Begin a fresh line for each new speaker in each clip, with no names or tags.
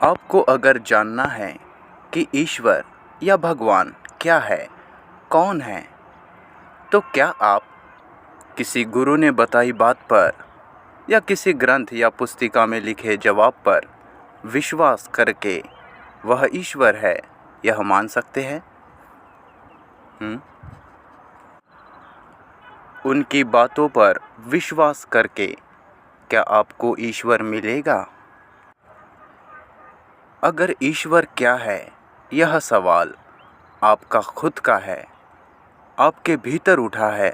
आपको अगर जानना है कि ईश्वर या भगवान क्या है, कौन है, तो क्या आप किसी गुरु ने बताई बात पर या किसी ग्रंथ या पुस्तिका में लिखे जवाब पर विश्वास करके वह ईश्वर है यह मान सकते हैं? उनकी बातों पर विश्वास करके क्या आपको ईश्वर मिलेगा? अगर ईश्वर क्या है यह सवाल आपका खुद का है, आपके भीतर उठा है,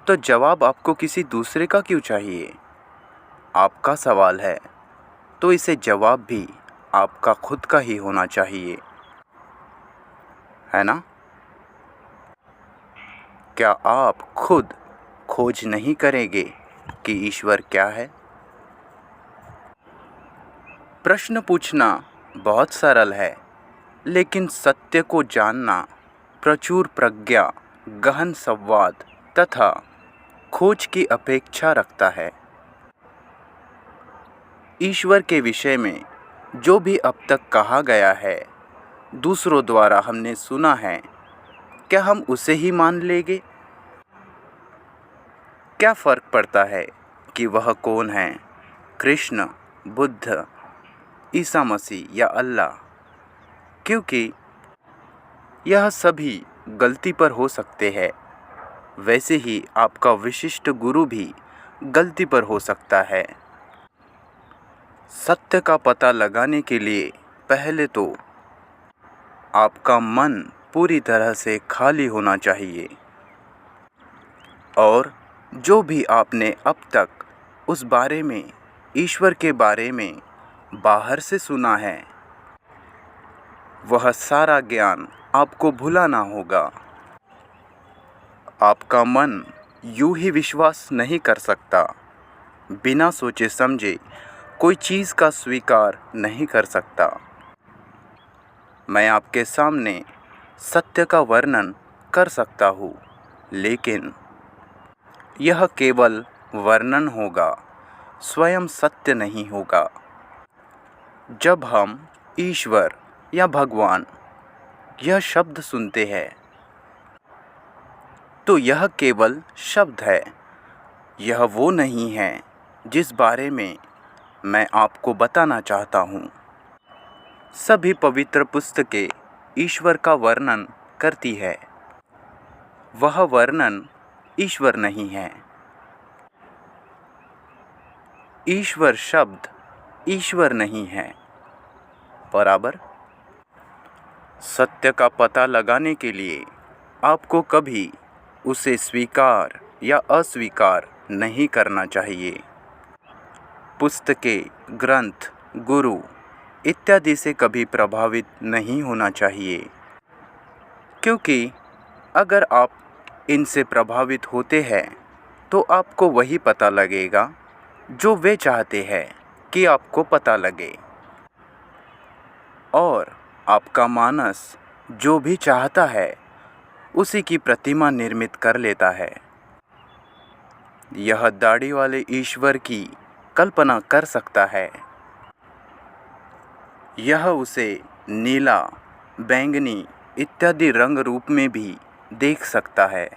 तो जवाब आपको किसी दूसरे का क्यों चाहिए? आपका सवाल है तो इसे जवाब भी आपका खुद का ही होना चाहिए, है ना? क्या आप खुद खोज नहीं करेंगे कि ईश्वर क्या है? प्रश्न पूछना बहुत सरल है, लेकिन सत्य को जानना प्रचुर प्रज्ञा, गहन संवाद तथा खोज की अपेक्षा रखता है। ईश्वर के विषय में जो भी अब तक कहा गया है, दूसरों द्वारा हमने सुना है, क्या हम उसे ही मान लेंगे? क्या फ़र्क पड़ता है कि वह कौन है, कृष्ण, बुद्ध, ईसा मसीह या अल्लाह? क्योंकि यह सभी गलती पर हो सकते हैं, वैसे ही आपका विशिष्ट गुरु भी गलती पर हो सकता है। सत्य का पता लगाने के लिए पहले तो आपका मन पूरी तरह से खाली होना चाहिए, और जो भी आपने अब तक उस बारे में, ईश्वर के बारे में बाहर से सुना है, वह सारा ज्ञान आपको भुलाना होगा। आपका मन यूं ही विश्वास नहीं कर सकता, बिना सोचे समझे कोई चीज़ का स्वीकार नहीं कर सकता। मैं आपके सामने सत्य का वर्णन कर सकता हूँ, लेकिन यह केवल वर्णन होगा, स्वयं सत्य नहीं होगा। जब हम ईश्वर या भगवान यह शब्द सुनते हैं, तो यह केवल शब्द है, यह वो नहीं है जिस बारे में मैं आपको बताना चाहता हूँ। सभी पवित्र पुस्तकें ईश्वर का वर्णन करती है, वह वर्णन ईश्वर नहीं है। ईश्वर शब्द ईश्वर नहीं है, बराबर। सत्य का पता लगाने के लिए आपको कभी उसे स्वीकार या अस्वीकार नहीं करना चाहिए। पुस्तकें, ग्रंथ, गुरु इत्यादि से कभी प्रभावित नहीं होना चाहिए, क्योंकि अगर आप इनसे प्रभावित होते हैं तो आपको वही पता लगेगा जो वे चाहते हैं कि आपको पता लगे, और आपका मानस जो भी चाहता है उसी की प्रतिमा निर्मित कर लेता है। यह दाढ़ी वाले ईश्वर की कल्पना कर सकता है, यह उसे नीला, बैंगनी इत्यादि रंग रूप में भी देख सकता है।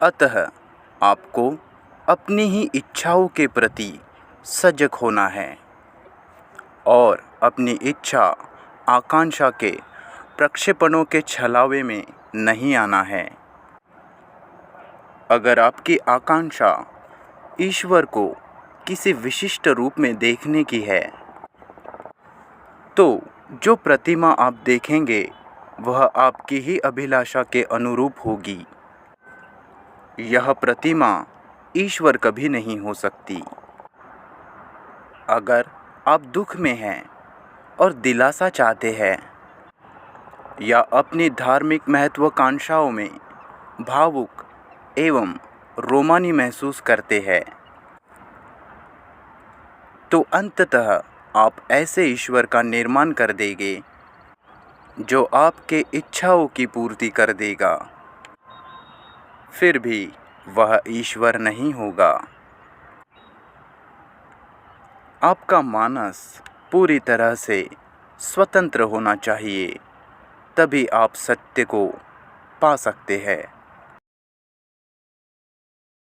अतः आपको अपनी ही इच्छाओं के प्रति सजग होना है और अपनी इच्छा, आकांक्षा के प्रक्षेपणों के छलावे में नहीं आना है। अगर आपकी आकांक्षा ईश्वर को किसी विशिष्ट रूप में देखने की है, तो जो प्रतिमा आप देखेंगे वह आपकी ही अभिलाषा के अनुरूप होगी। यह प्रतिमा ईश्वर कभी नहीं हो सकती। अगर आप दुख में हैं और दिलासा चाहते हैं, या अपनी धार्मिक महत्वाकांक्षाओं में भावुक एवं रोमानी महसूस करते हैं, तो अंततः आप ऐसे ईश्वर का निर्माण कर देंगे जो आपके इच्छाओं की पूर्ति कर देगा। फिर भी वह ईश्वर नहीं होगा। आपका मानस पूरी तरह से स्वतंत्र होना चाहिए, तभी आप सत्य को पा सकते हैं।